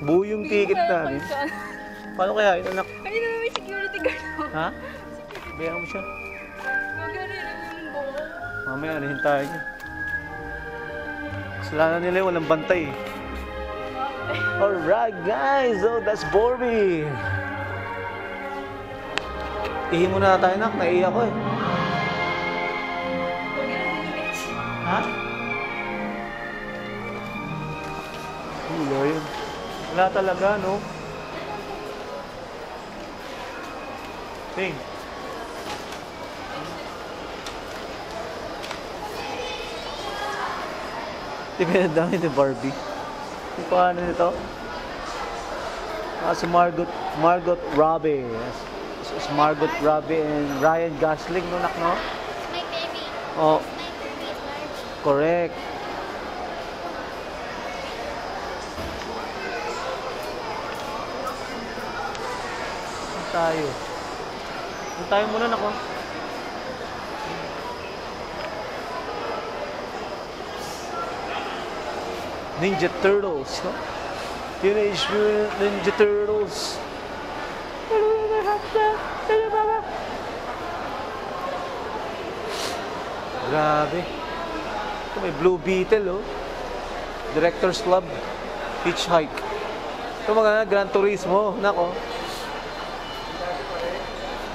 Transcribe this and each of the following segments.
Buo yung ticket namin. Paano kaya yun, anak? Ay, na may security guard. Ha? Bayan mo siya. Magkano yung buko? Mamaya, anahin tayo niya. Kasalanan nila yung walang bantay eh. Alright guys, so that's Borby. Ihi muna tayo, nak. Naiiyak ko eh. Ha? Wala yun. Wala talaga, no? Ting. Tingnan dami ni Barbie. Yung paano nito? Si Margot Robbie. It's Margot Robbie and Ryan Gosling, no, nak, no? My baby. Oh, My baby is Barbie. correct. Tayo. Tayo muna, nako. Ninja Turtles, no? Teenage Mutant Ninja Turtles. Grabe. Ito may Blue Beetle, oh. Directors Club. Hitchhike. Ito mga Gran Turismo, nako.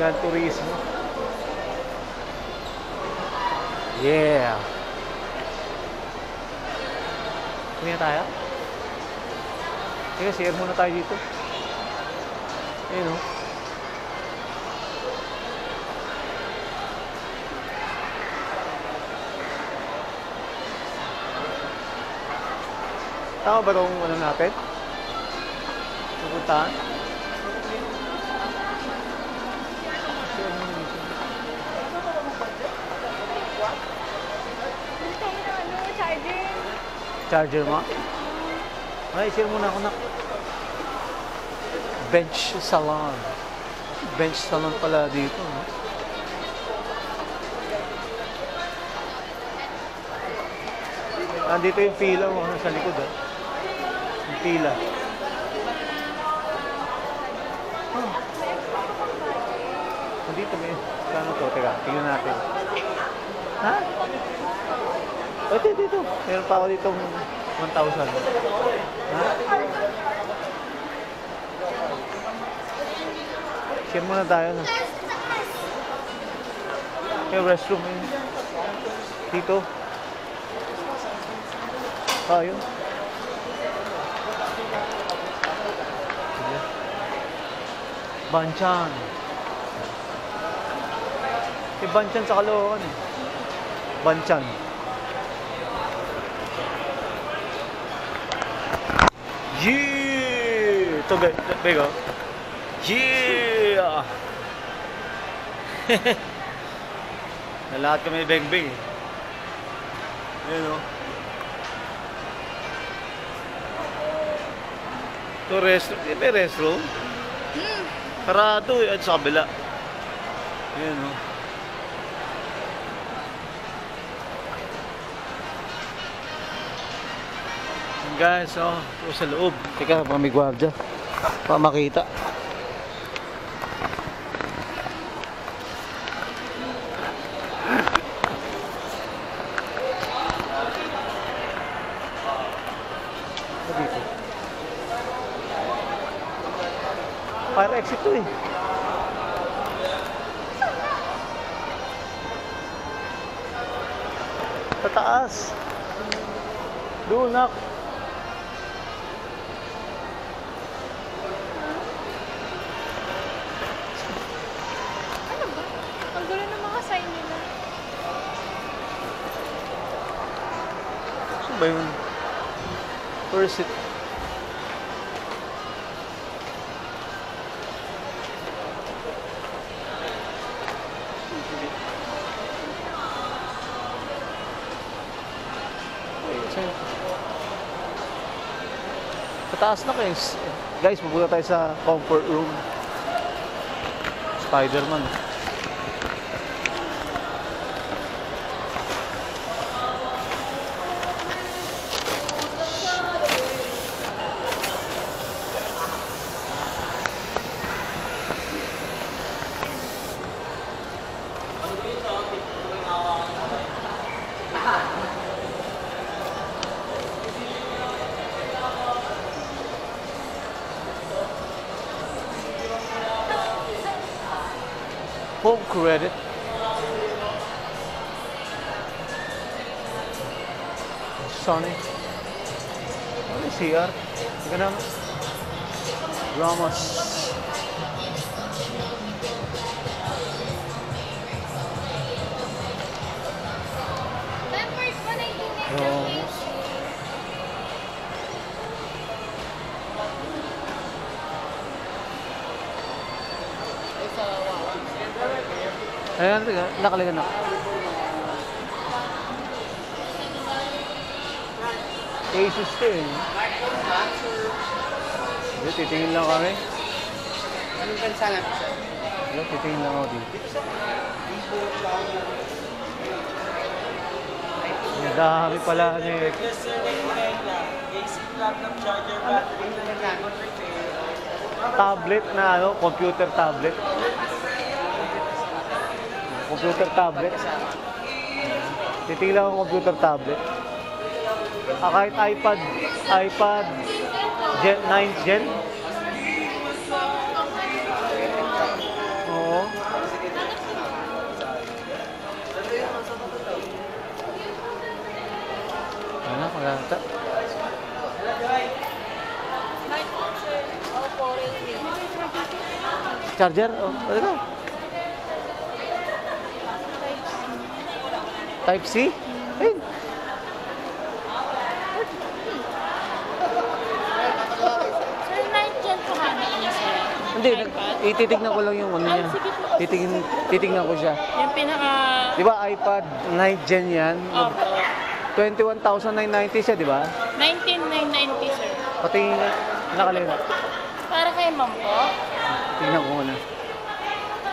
Gran Turismo. Yeah. Tingnan tayo. Teka, share muna tayo dito. Ayun, oh. Tama ba itong ano natin? Pupuntahan? Charger mo? Ay, share muna ako, nak. Bench Salon. Bench Salon pala dito, no? Andito yung pila mo sa likod, ah. Yung pila. Oh. Andito may... Saan to? Teka, tingnan natin. Ha? Oh, dito. Meron pa ako dito 1,000. Ha? Share muna tayo, no? Yung restroom yun. Dito. Ah, yun. Banchan. May Banchan sa Caloocan eh. Banchan. Yeah! Ito, bego. Yeah! Na lahat kami beng-beng eh. Ayan, o. Ito restroom. May restroom? Parado eh. At sa kabila. Ayan, o. Guys, oh, ito sa loob. Teka, may gwardiya. Para makita. Dito. Fire exit to eh. Sa taas. Doon, nak. Ba yun? First it. Pataas na kayo. Guys, pupunta tayo sa comfort room. Spider-Man. read it. Sunny. Ano yung CR? Tika naman. Ramos. Pampers pa na hindi na Ramos. Ayan, tika. Nakaliga na. Asus to eh. Hindi, titingin lang kami. Anong bansa lang sir? Hindi, titingin lang ako dito. Ang dami pala niya eh. Yes sir, AC plug ng charger battery. Tablet na ano, computer tablet. Computer tablet. Titingin lang ako computer tablet. Kahit iPad Gen 9th Gen. Oo. Ano, maganda. Charger? Oh, ano ka? Type C? Ayun. Sir, 9th gen po kami niya, sir. Hindi, ititignan ko lang yung ano niya. Titignan ko siya. Yung pinaka... Di ba iPad 9th Gen yan? Opo. 21,990 siya, di ba? 19,990, sir. Pati nakalina. Para kay ma'am po. Tingnan ko muna.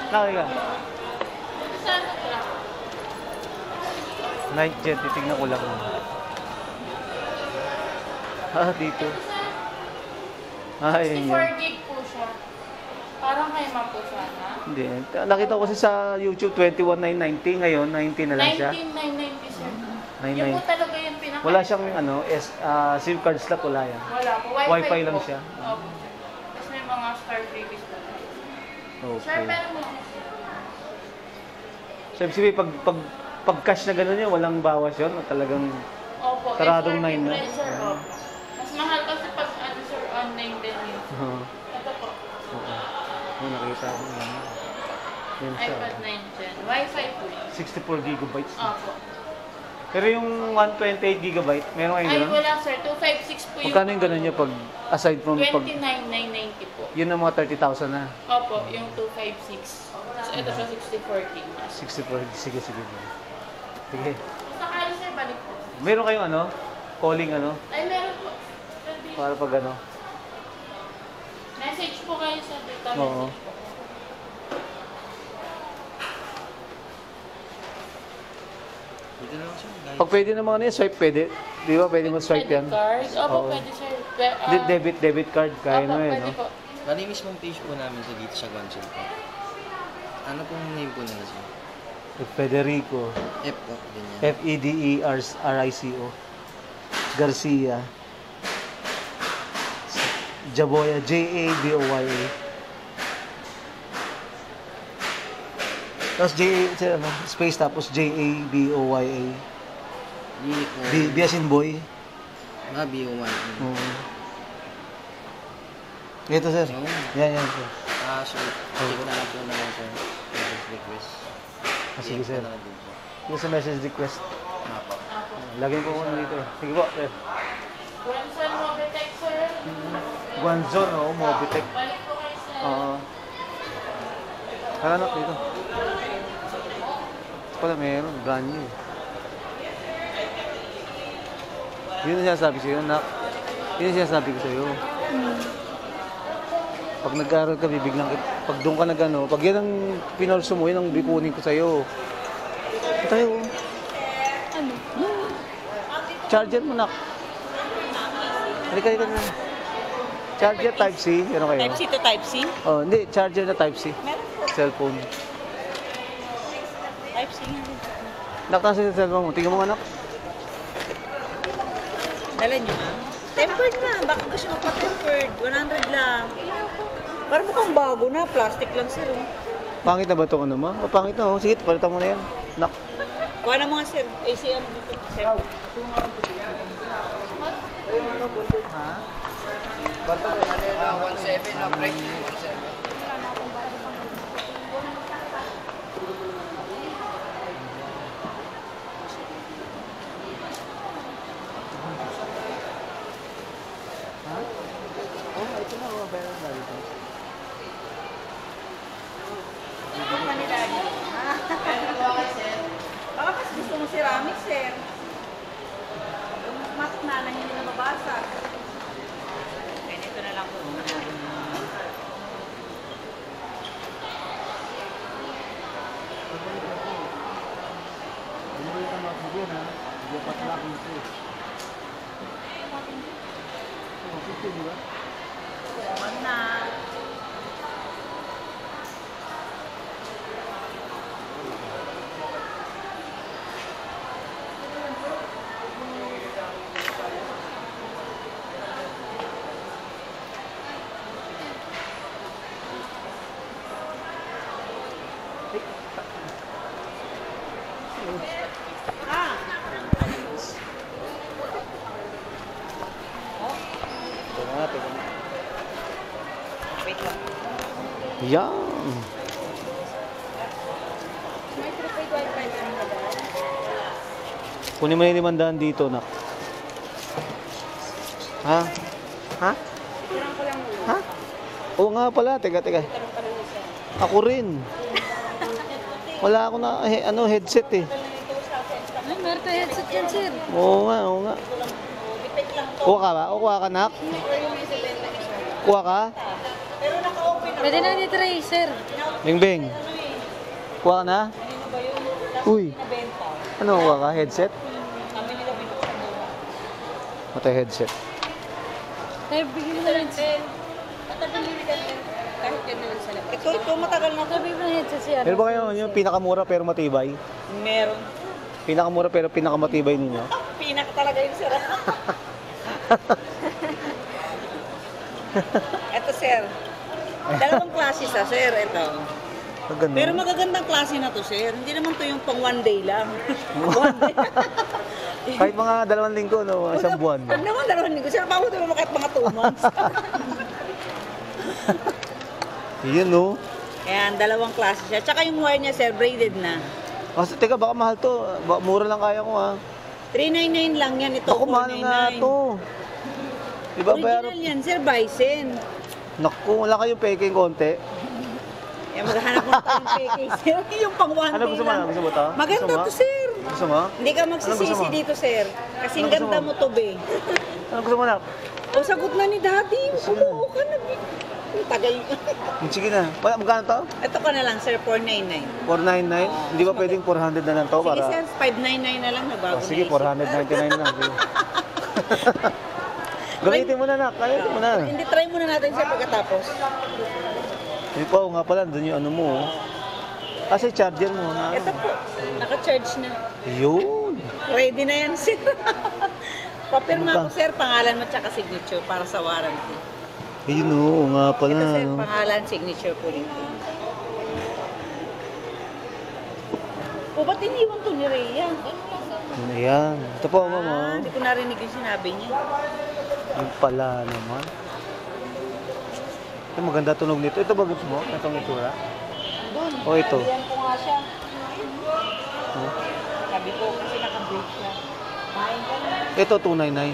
Nakalina. Saan po? 9th Gen, titignan ko lang. Ah, dito. Ah, yun yun. 64 gig po siya. Parang kay ma'am po sana. Hindi. Nakita ko kasi sa YouTube 21,990. Ngayon, 19 na lang siya. 19,990, sir. 99. Yung po talaga yung pinaka... Wala siyang ano, SIM card slot, wala yan. Wala po. Wi-Fi lang po. siya. Opo. Tapos may mga star freebies po. Sir, Okay. pero mo. Sabi, pag cash na gano'n yun, walang bawas yun. Talagang Opo. Saradong FRP 9 na. price, sir. Opo. Mas mahal kasi pag ano, sir, online din yun. Ito po. Oo. Yung nakita ko yun. Yun siya. iPad 9 Gen. Wi-Fi po yun. 64 gigabytes. Opo. Pero yung 128 gigabyte, meron kayo Ay, gano'n? wala sir. 256 po yung... Magkano yung gano'n niya pag, aside from pag, 29,990 po. yun ang mga 30,000 na. Opo, yung 256. Tapos ito siya 64 gig. 64, sige. Sige. Sakali sir, balik po. Meron kayong ano? Calling ano? Ay, meron po. Para pag ano? Message po kayo sa data. Oo. Message po. Dito na lang siya. Pag pwede naman ano yun, swipe pwede. Di ba pwede mo swipe yan? Credit card? Opo, Oo. pwede sir. Debit card, kaya Opo, mo eh, pwede no? po. Bali mismong page po namin sa dito sa Guangzhou po. Ano pong name po nila siya? Federico. F po, ganyan. Federico. Garcia. Jaboya. Jaboya. Tapos ano, space tapos Jaboya. Unique po. B as in boy. Mga BO1. Oo. Ito sir. Oo. Yan sir. So, check na lang po na lang sir. Message request. Sige Check sir. na lang din po. Yung sa message request. Apo. Opo. Lagyan ko muna dito eh. Sige po sir. Wenson Mobitech sir. Guanzon, Mobitech. Balik po kayo sir. Oo. Hanap dito. Pala meron, brand new. Yun ang sinasabi sa'yo, nak. Yun ang sinasabi ko sa'yo. Pag nag-aaral ka, bibiglang kita. Pag doon ka nag-ano, pag yan ang pinolso mo, yun ang bikunin ko sa'yo. Ito tayo. Ano? Charger mo, nak. Halika. Charger Type-C. Ano kayo? Type C to Type C? Oh, hindi. Charger na Type-C. Meron po. Cellphone. Type C nga rin. Nakita sa cellphone mo. Tingnan mo, anak. Dala nyo na. Tempered na. Baka gusto mo pa tempered. 100 lang. Parang mukhang bago na. Plastic lang sir. Oh. Pangit na ba itong ano mo? Pangit na, oh. Sige, palitan mo na yan. Nak. Kuha na mga sir. ACM dito. Sir. Baka mas gusto mo ceramic, sir. Yung mask na lang hindi na mabasag. Okay, ito na lang po. Naman na. Ito na, ito na. Wait lang. Yan. May prepaid wifi ka rin ba dahil? Kunin mo na yung 500 dito, nak. Ha? Ha? Tirang ko lang muna. Ha? Oo nga pala, teka. Tirang pa rin siya. Ako rin. Wala ako na headset eh. Ay, meron tayo headset yan, sir. Oo nga. Bitay lang to. Kuha ka ba? O kuha ka, nak? Kuha ka? Pero naka-open na. Pwede na ni-try, sir. Bing. Kuha ka na? Uy, Nabenta. ano kuha ka? Headset? Kami nila binuksan doon. Mata headset. Tayo, bigyan mo na rin, sir. Kahit yan naman sa labas. Ito, matagal na to. Sabi mo na headset siya. Meron ba kayo yung pinakamura pero matibay? Meron. Pinakamura pero pinakamatibay ninyo? Pinak talaga yun, sir. Ito, sir. Dalawang klase sa, sir. Ito. Ang ganda. Pero magagandang klase na to, sir. Hindi naman to yung pang one day lang. One day. Kahit mga 2 linggo, no? Isang buwan. Huwag naman dalawang linggo. Sir, bakit naman kahit mga 2 months? Yun, no? Ayan, dalawang klase siya. Tsaka yung wire niya, sir, braided na. Kasi, teka, baka mahal to. Mura lang kaya ko, ha? 399 lang yan. Ito, Ako, mahal nga 499. to. Di ba, Original yan, sir, Bison. Naku, wala kayong peking konti. Ayan, maghanap mo tayong peke, sir. Yung pang one Ano day gusto mo? lang. Gusto mo to? Maganda Gusto mo? to, sir. Gusto mo? Hindi ka Ano gusto magsisisi mo? dito, sir. Kasi Ano ang gusto ganda mo? mo to, be. Ano gusto mo, nak? O, sagot na ni daddy. Kumuha ka na, be. Ang tagal. Sige na. Magkano to? Ito ka na lang, sir, 499. 499? Hindi ba pwedeng 400 na lang to? Sige, Para... sir, 599 na lang. Nagbago Oh, sige, na isip. 499 na lang. Sige. Gamitin mo na, nak. Gamitin mo na. Hindi, try muna natin, sir, pagkatapos. Hindi pa, nga pala, doon yung ano mo. oh. Kasi charger mo na. Ito po, naka-charge na. Yun. Ready na yan, sir. Papirma Ano ko, ba? sir, pangalan mo tsaka signature para sa warranty. Yun o, nga pala. Ito, sir, ano. pangalan, signature po dito. O, ba't iniwan to ni Rhea? Ayan. Ito po, mama. Hindi ko narinig yung sinabi niya. Yung pala naman. Ito, maganda tunog nito. Ito ba gusto mo? Itong itsura? Doon. O, ito. Sabihan ko nga siya. Oh. Sabi ko, kasi naka-break siya. Kain ka na. Ito, 299. Hindi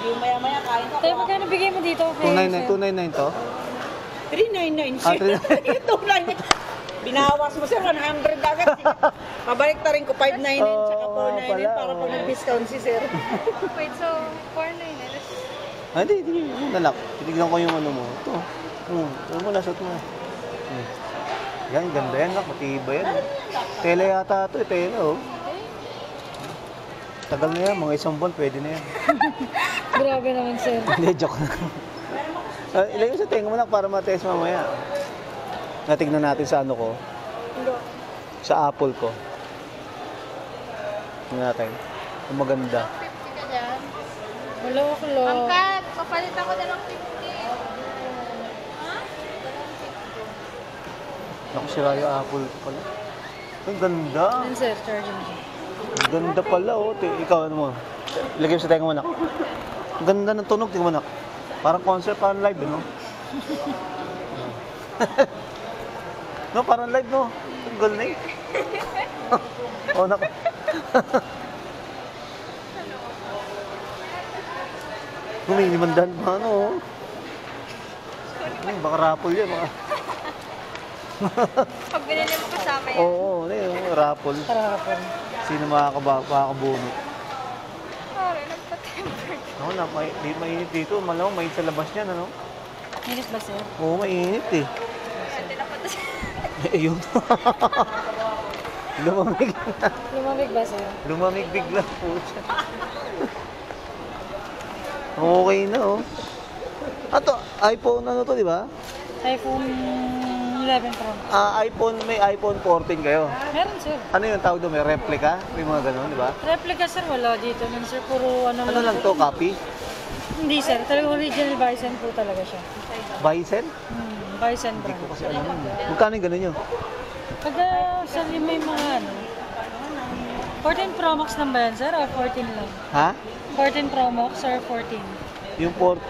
yung maya-maya kain ka. Tayo, magkano bigay mo dito? kay 299 to? 399 Ah, siya. 299. Binawas mo, sir, 100 agad. Pabalik ta rin ko 599 tsaka Oh, 499 pala, para pag oh. nag-discount si sir. Wait, so 499. Ah, hindi. Nalak. Titignan ko yung ano mo. Ito. Ito mo, nasot mo. Yan, ganda yan, nak. Matibay yan. Tela yata ito, tela, oh. Tagal na yan, mga 1 buwan, pwede na yan. Grabe naman, sir. Hindi, joke na. Ilagay mo sa tenga mo, nak, para ma-test mamaya. Natignan natin sa ano ko. Sa Apple ko. Tingnan natin. Ang maganda. 50 ka dyan. Wala ko Angkat, papalitan ko na lang 50. Ha? Naku, sira yung Apple ko pala. Ang ganda. Yan sir, charging siya. Ang ganda pala, oh. Ikaw, ano mo? Ilagay mo sa tenga mo, nak. Ang ganda ng tunog, tingnan mo, nak. Parang concert, parang live, no? No, parang live, no? Ang galing. Oh, nak. May 500 pa, ano, oh. Baka raffle yan, baka. Pag binili mo kasama yan. Oo, ano yun, raffle. Karapon. Sino makakabunot? Pare, nagpa-temper. Ako na, mainit dito. Malamang mainit sa labas niyan, ano? Minus ba sir? Oo, mainit eh. Pwede na pa Ayun. Lumamig na. Lumamig ba sir? Lumamig bigla po siya. Okay na, oh. Ato, iPhone ano to, di ba? iPhone 11 Pro. May iPhone 14 kayo. Meron sir. Ano yung tawag doon? May replica? May mga ganun, di ba? Replica sir, wala dito nun sir. Puro ano Ano lang to, copy? Hindi sir, talagang original Bison po talaga siya. Bison? Bison Hindi ko brand. kasi alam yun. Magkano yung ganun yun? Pagka sir, yung may mga ano, 14 Pro Max lang ba yan sir? O 14 lang? Ha? 14 Pro Max or 14? Yung port...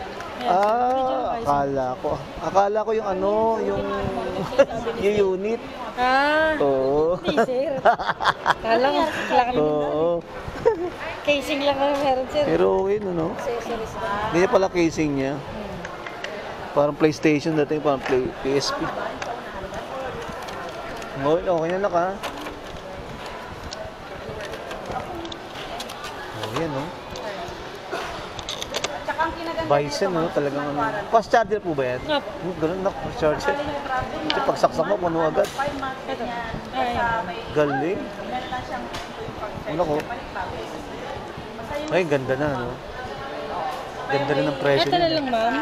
Yes, original Bison. Akala ko yung ano, yung yung unit. Oo. Hindi sir. Kala ko, kailangan Oo. casing lang ang meron sir. Pero okay, ano? Accessories lang. Ganyan pala casing niya. Parang PlayStation dati, parang PSP. Okay na ka. Oh, yan, no? Tsaka ang kinaganda Bison, no? Talagang ano. Fast charger po ba yan? Yup. Ganun na, fast charger. Kasi pag saksak mo, puno agad. 5 months Ito. yan. Ayan. May Galing. meron lang siyang Ano ko? Ay, ganda na, no? Ganda na ng presyo Ito na niya. lang ma'am.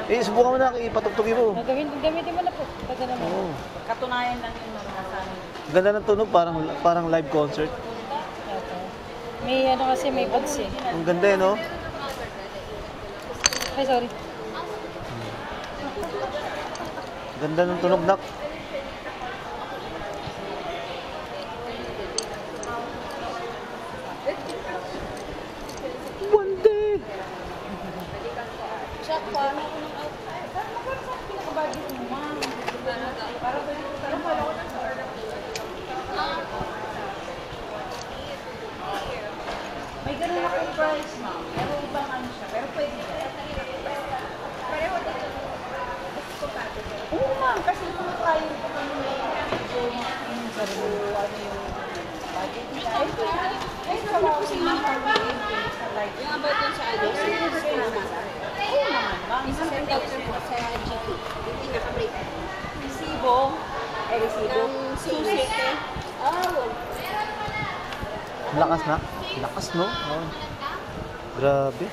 Eh, subukan mo na, ipatugtugin mo. Gamitin mo na po. Ito na ma'am. Oo. katunayan lang yung nasa Ganda ng tunog, parang live concert. Ito. May ano kasi, may buds eh. Ang ganda, eh, no? Ay, sorry. Ganda ng tunog, nak. Bande! Check pa. Pinakabagay mo, ma'am. Para pwede ko tanong pala ako ng may ganun akong price, ma'am. Pero ibang ano siya. Pero pwede siya. Pareho dito. Oo, ma'am. Kasi kung tayo po kami may so, yung sa ano yung budget niya. Ay, sa mga kusina sa light. Yung about dun sa ano, sa oo naman, ma'am. Isang doctor po sa GP. Hindi naka-break. Resibo. Ay, resibo. Susi. Lakas na. Lakas, no? Oh. Grabe.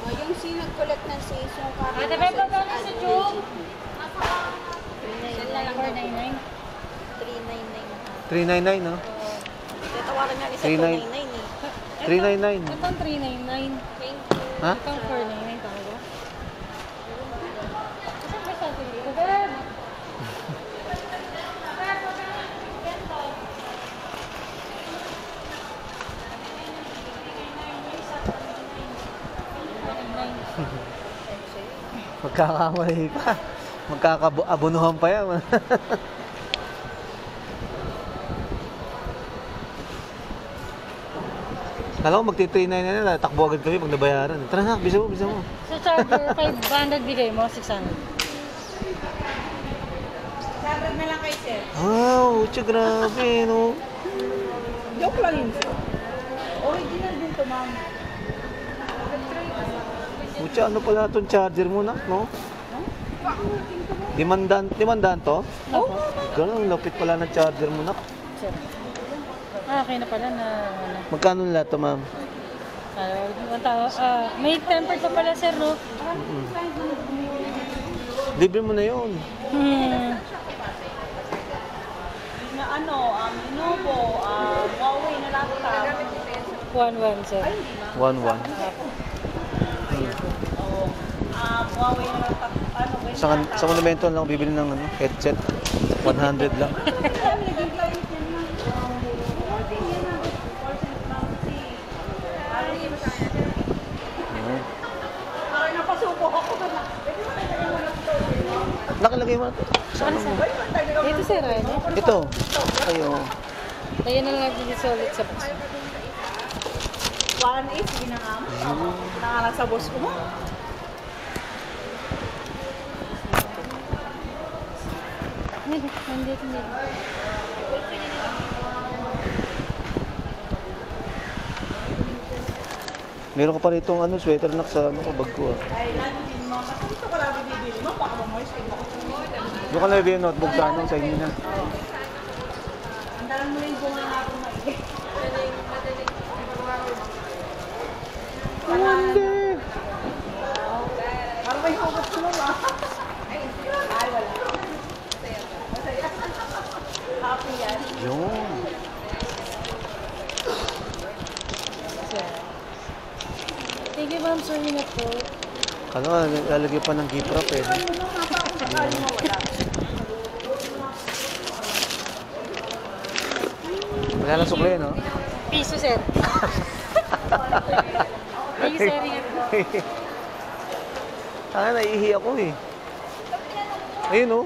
Yung sinag-collect ng sis, yung kami. Ate, may pagkano sa June? 399. 399, no? Tatawaran nga ni sa 399. 299 eh. 399. Itong 399. Thank you. Ha? Itong 499 talaga. Saan ba sa atin dito? Ben! Magkakamali pa. Magkakaabunuhan pa yan. Alam ko, magti-39 na nila. Takbo agad kami pag nabayaran. Tara na, bisa mo. Sa charger, 500 bigay mo, 600. Sarap na lang kay sir. Wow, tsa, grabe, no? Joke lang yun, sir. Original din to, ma'am. Pucha, ano pala itong charger mo, nak, no? Dimandan to? Opo. Ganun, lapit pala ng charger mo, nak. Sir. Okay na pala na ano. Magkano nila ito, ma'am? May tempered pa pala sir, no? Libre mo na yun. Na ano, Lenovo, Huawei na laptop. 1-1 sir. 1-1. Huawei na laptop. Ano, Sa monumento lang ako bibili ng ano, headset. 100 lang. Ayun. Parang napasuko ako. Nakalagay mo na ito. Saan sa? Dito sir, ayun. Ito. Ayo. Tayo na lang natin dito ulit sa box. 1.8, sige na nga. Nangalang sa boss ko mo. Nandito. Meron ka pa rito ano, sweater nak sa ano ko, bag ko. Ay, nandito mo. Kasi dito ko lang bibili mo. Baka mamoist ko. Doon ka na yung notebook sa ano, sa inyo na. Ang dalang mo yung bunga nga akong maigit. Hindi. Parang may hugot ko mo ba? Ay, wala. Masaya. Happy yan. Yun. Thank you ma'am, sorry na po. Kala nga, lalagyan pa ng gift wrap eh. Wala lang sukli, no? Piso sir. Thank you sir. Ingat po. Naiihi ako eh. Ayun oh.